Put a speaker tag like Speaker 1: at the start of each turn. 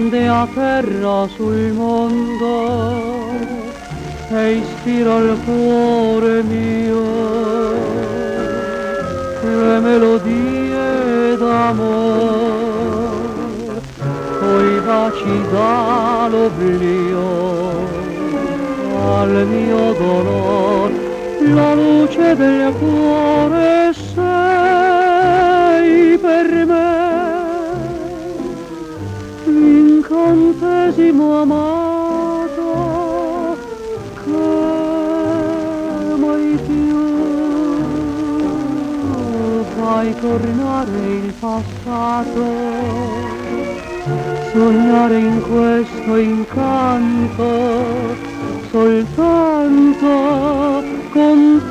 Speaker 1: onde a terra sul mondo e ispira il cuore mio le melodie d'amor coi baci dall'oblio al mio dolor la luce del cuore sei per me l'incantesimo amato che mai più fai tornare il passato, sognare in questo incanto soltanto con te.